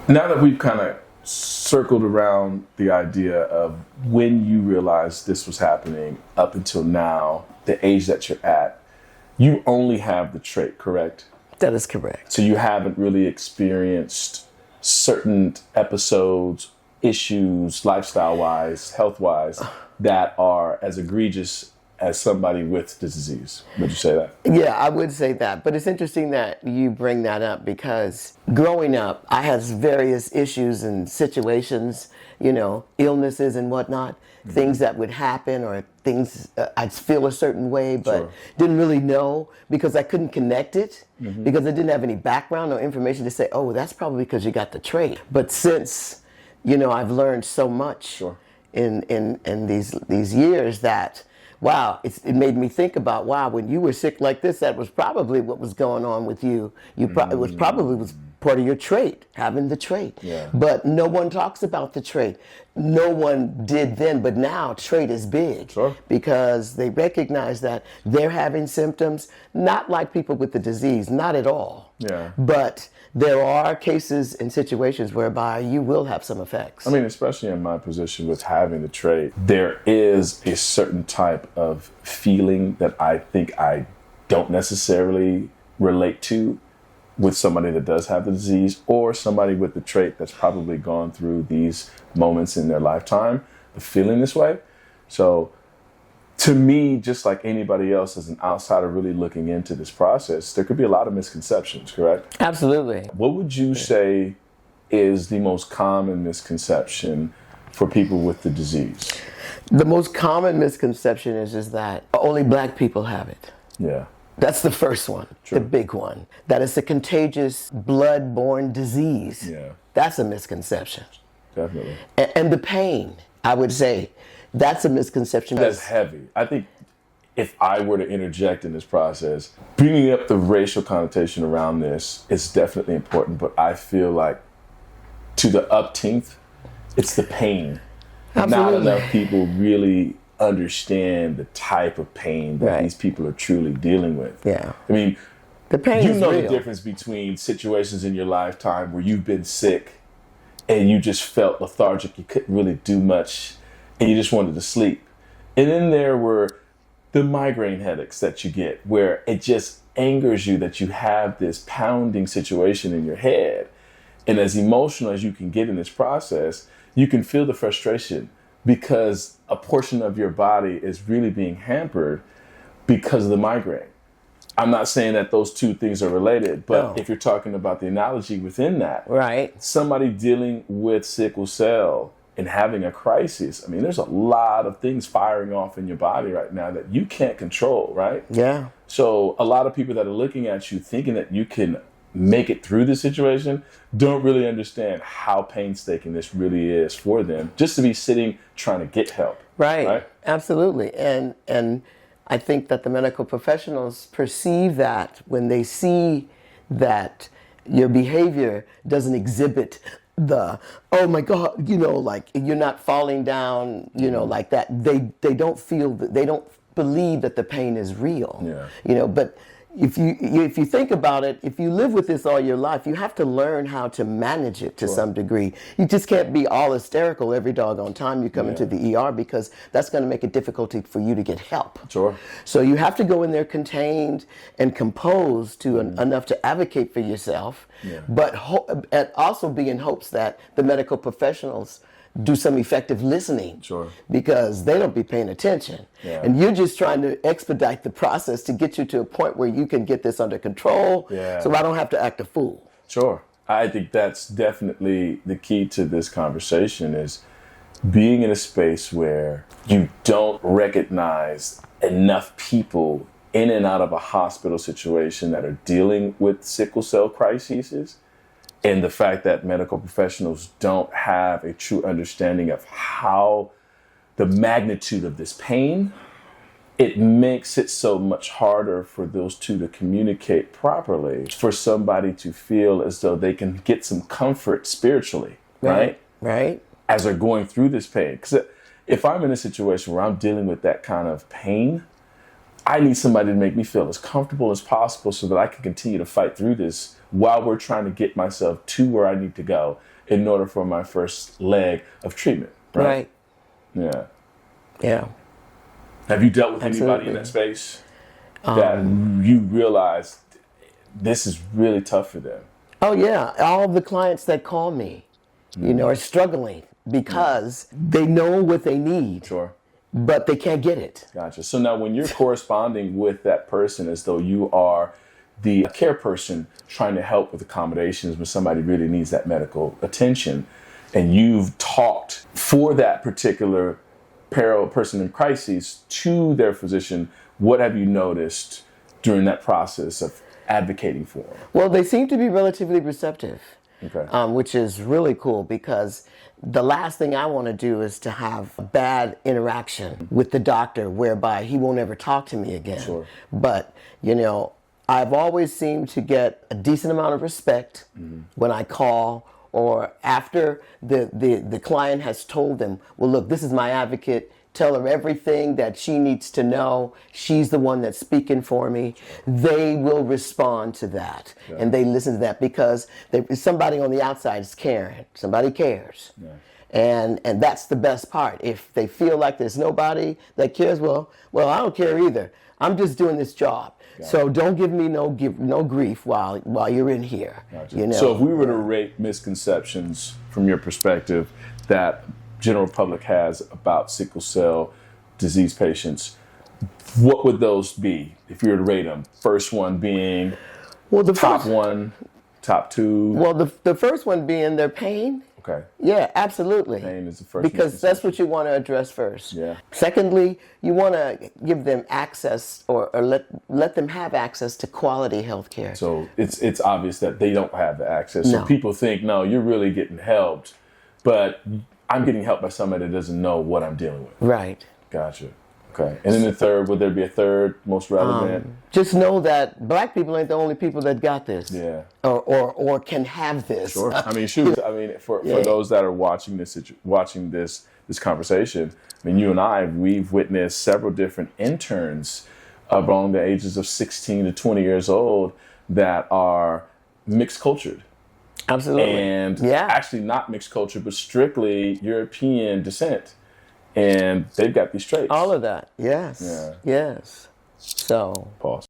Now that we've kind of circled around the idea of when you realized this was happening up until now, the age that you're at, you only have the trait, correct? That is correct. So you haven't really experienced certain episodes, issues, lifestyle-wise, health-wise, that are as egregious as somebody with the disease. Would you say that? Yeah, I would say that. But it's interesting that you bring that up because growing up, I had various issues and situations, illnesses and whatnot, things that would happen or things I'd feel a certain way, but Sure. didn't really know because I couldn't connect it because I didn't have any background or information to say, oh, that's probably because you got the trait. But since, I've learned so much Sure. in these years that wow, it made me think about, wow, when you were sick like this, that was probably what was going on with you. It was probably part of your trait, having the trait. Yeah. But no one talks about the trait. No one did then, but now trait is big. Sure. Because they recognize that they're having symptoms, not like people with the disease, not at all. Yeah. But there are cases and situations whereby you will have some effects. I mean, especially in my position with having the trait, there is a certain type of feeling that I think I don't necessarily relate to with somebody that does have the disease or somebody with the trait that's probably gone through these moments in their lifetime of feeling this way. So to me, just like anybody else as an outsider really looking into this process, there could be a lot of misconceptions, correct? Absolutely. What would you say is the most common misconception for people with the disease? The most common misconception is that only black people have it. Yeah. That's the first one, True. the big one. That it's a contagious blood-borne disease. Yeah. That's a misconception. Definitely. And the pain, I would say, that's a misconception. That's heavy. I think if I were to interject in this process, bringing up the racial connotation around this is definitely important, but I feel like to the 18th, it's the pain. Absolutely. Not enough people really understand the type of pain that these people are truly dealing with. Yeah. I mean, the pain you is know real. the difference between situations in your lifetime where you've been sick and you just felt lethargic, you couldn't really do much, and you just wanted to sleep. And then there were the migraine headaches that you get where it just angers you that you have this pounding situation in your head. And as emotional as you can get in this process, you can feel the frustration because a portion of your body is really being hampered because of the migraine. I'm not saying that those two things are related, but if you're talking about the analogy within that, right? Somebody dealing with sickle cell and having a crisis, I mean, there's a lot of things firing off in your body right now that you can't control, right? Yeah. So a lot of people that are looking at you thinking that you can make it through this situation don't really understand how painstaking this really is for them just to be sitting trying to get help. Right. Absolutely. And I think that the medical professionals perceive that when they see that your behavior doesn't exhibit the, oh my God, like you're not falling down, like that. They don't feel that, they don't believe that the pain is real. Yeah. But if you think about it, if you live with this all your life, you have to learn how to manage it to some degree. You just can't be all hysterical every doggone time you come into the ER because that's going to make it difficult for you to get help. Sure. So you have to go in there contained and composed to enough to advocate for yourself, but and also be in hopes that the medical professionals do some effective listening. Sure. Because they don't be paying attention. Yeah. And you're just trying to expedite the process to get you to a point where you can get this under control so I don't have to act a fool. Sure. I think that's definitely the key to this conversation is being in a space where you don't recognize enough people in and out of a hospital situation that are dealing with sickle cell crises. And the fact that medical professionals don't have a true understanding of how the magnitude of this pain, it makes it so much harder for those two to communicate properly, for somebody to feel as though they can get some comfort spiritually, right? Right. As they're going through this pain. Because if I'm in a situation where I'm dealing with that kind of pain, I need somebody to make me feel as comfortable as possible so that I can continue to fight through this while we're trying to get myself to where I need to go in order for my first leg of treatment. Right. Yeah. Yeah. Have you dealt with Absolutely. anybody in that space that you realize this is really tough for them? Oh yeah, all the clients that call me, are struggling because they know what they need, Sure. but they can't get it. Gotcha. So now when you're corresponding with that person as though you are the care person trying to help with accommodations when somebody really needs that medical attention, and you've talked for that particular person in crisis to their physician, what have you noticed during that process of advocating for them? Well, they seem to be relatively receptive, Okay. which is really cool because the last thing I want to do is to have a bad interaction with the doctor whereby he won't ever talk to me again. Sure. But, I've always seemed to get a decent amount of respect when I call or after the client has told them, well, look, this is my advocate. Tell her everything that she needs to know. She's the one that's speaking for me. They will respond to that. Yeah. And they listen to that because somebody on the outside is caring. Somebody cares. Yeah. And that's the best part. If they feel like there's nobody that cares, well, I don't care either. I'm just doing this job. So don't give me no grief while you're in here. Gotcha. So if we were to rate misconceptions from your perspective that general public has about sickle cell disease patients, what would those be if you were to rate them? First one being top one, top two. Well, the first one being their pain. Okay. Yeah, absolutely. Pain is the first. Because that's what you want to address first. Yeah. Secondly, you want to give them access or let them have access to quality health care. So it's obvious that they don't have the access. So No. people think, no, you're really getting helped, but I'm getting helped by somebody that doesn't know what I'm dealing with. Right. Gotcha. Okay. And then the third, would there be a third most relevant? Just know that Black people ain't the only people that got this. Yeah. Or can have this. Sure. I mean, shoot. I mean, for those that are watching this conversation, I mean, you and we've witnessed several different interns along the ages of 16 to 20 years old that are mixed cultured. Absolutely. And actually not mixed culture, but strictly European descent. And they've got these traits. All of that. Yes. Yeah. Yes. So. Pause.